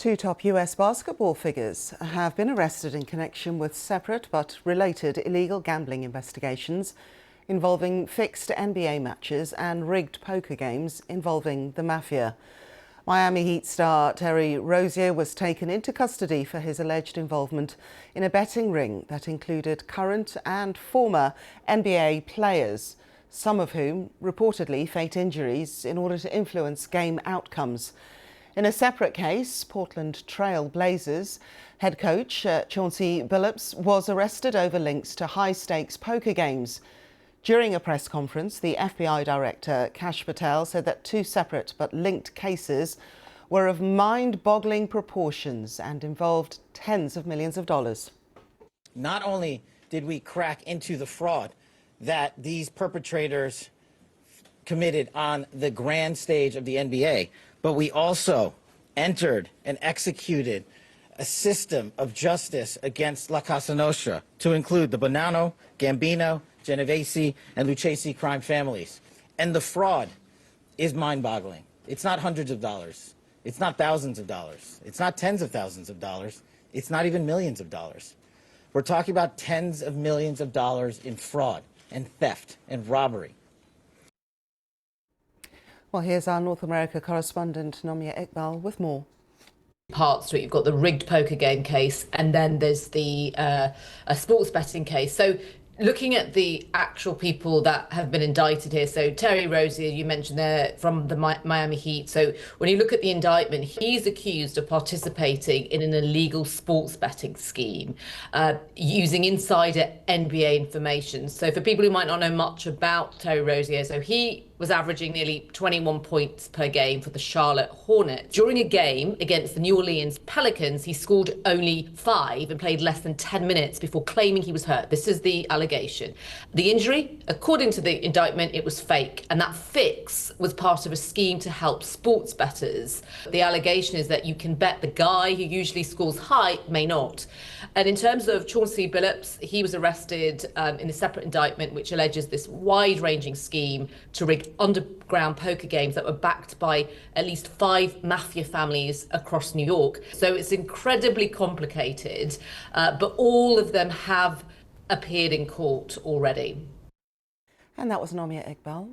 Two top US basketball figures have been arrested in connection with separate but related illegal gambling investigations involving fixed NBA matches and rigged poker games involving the mafia. Miami Heat star Terry Rozier was taken into custody for his alleged involvement in a betting ring that included current and former NBA players, some of whom reportedly faked injuries in order to influence game outcomes. In a separate case, Portland Trailblazers head coach Chauncey Billups was arrested over links to high-stakes poker games. During a press conference, the FBI Director Kash Patel said that two separate but linked cases were of mind-boggling proportions and involved tens of millions of dollars. Not only did we crack into the fraud that these perpetrators committed on the grand stage of the NBA, but we also entered and executed a system of justice against La Casa Nostra to include the Bonanno, Gambino, Genovese, and Lucchese crime families. And the fraud is mind-boggling. It's not hundreds of dollars. It's not thousands of dollars. It's not tens of thousands of dollars. It's not even millions of dollars. We're talking about tens of millions of dollars in fraud and theft and robbery. Well, here's our North America correspondent, Nomia Iqbal, with more. Parts to it. You've got the rigged poker game case, and then there's the a sports betting case. So looking at the actual people that have been indicted here, so Terry Rozier, you mentioned there from the Miami Heat. So when you look at the indictment, he's accused of participating in an illegal sports betting scheme using insider NBA information. So for people who might not know much about Terry Rozier, so he was averaging nearly 21 points per game for the Charlotte Hornets. During a game against the New Orleans Pelicans, he scored only 5 and played less than 10 minutes before claiming he was hurt. This is the allegation. The injury, according to the indictment, it was fake, and that fix was part of a scheme to help sports bettors. The allegation is that you can bet the guy who usually scores high may not. And in terms of Chauncey Billups, he was arrested in a separate indictment which alleges this wide-ranging scheme to rig underground poker games that were backed by at least 5 mafia families across New York. So it's incredibly complicated, but all of them have appeared in court already. And that was Nomia Iqbal.